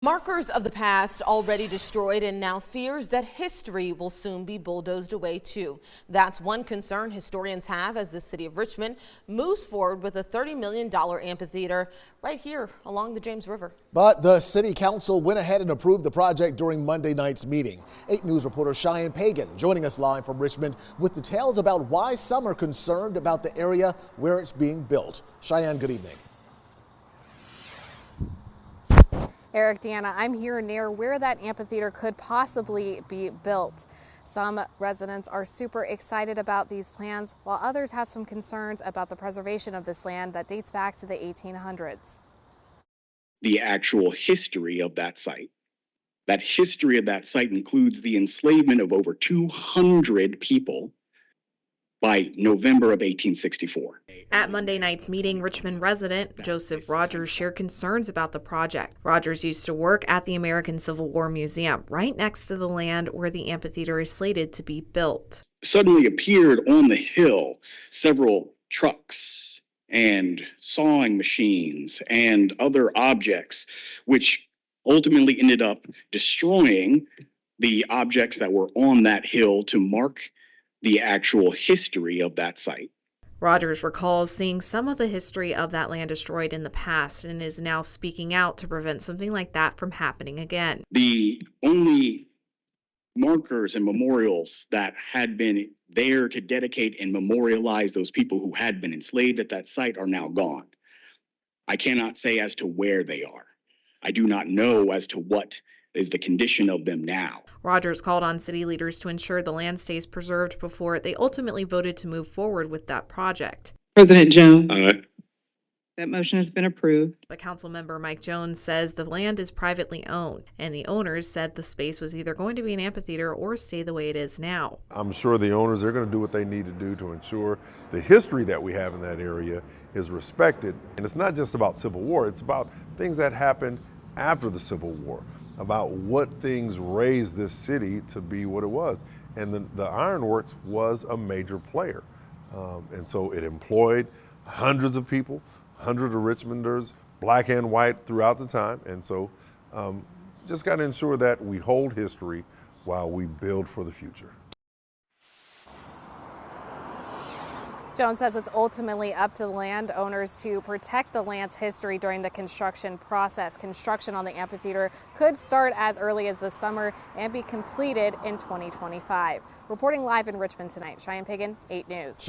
Markers of the past already destroyed, and now fears that history will soon be bulldozed away too. That's one concern historians have as the city of Richmond moves forward with a $30 million amphitheater right here along the James River. But the city council went ahead and approved the project during Monday night's meeting. 8 News reporter Cheyenne Pagan joining us live from Richmond with details about why some are concerned about the area where it's being built. Cheyenne, good evening. Eric, Deanna, I'm here near where that amphitheater could possibly be built. Some residents are super excited about these plans, while others have some concerns about the preservation of this land that dates back to the 1800s. The actual history of that site. That history of that site includes the enslavement of over 200 people by November of 1864. At Monday night's meeting, Richmond resident Joseph Rogers shared concerns about the project. Rogers used to work at the American Civil War Museum, right next to the land where the amphitheater is slated to be built. Suddenly appeared on the hill several trucks and sawing machines and other objects, which ultimately ended up destroying the objects that were on that hill to mark the actual history of that site. Rogers recalls seeing some of the history of that land destroyed in the past and is now speaking out to prevent something like that from happening again. The only markers and memorials that had been there to dedicate and memorialize those people who had been enslaved at that site are now gone. I cannot say as to where they are. I do not know as to what is the condition of them now. Rogers called on city leaders to ensure the land stays preserved before they ultimately voted to move forward with that project. President Jones. Aye. That motion has been approved. But council member Mike Jones says the land is privately owned, and the owners said the space was either going to be an amphitheater or stay the way it is now. I'm sure the owners are going to do what they need to do to ensure the history that we have in that area is respected. And it's not just about Civil War, it's about things that happened after the Civil War, about what things raised this city to be what it was. And the ironworks was a major player. And so it employed hundreds of people, hundreds of Richmonders, black and white throughout the time. And so just got to ensure that we hold history while we build for the future. Jones says it's ultimately up to the landowners to protect the land's history during the construction process. Construction on the amphitheater could start as early as this summer and be completed in 2025. Reporting live in Richmond tonight, Cheyenne Pagan, 8 News.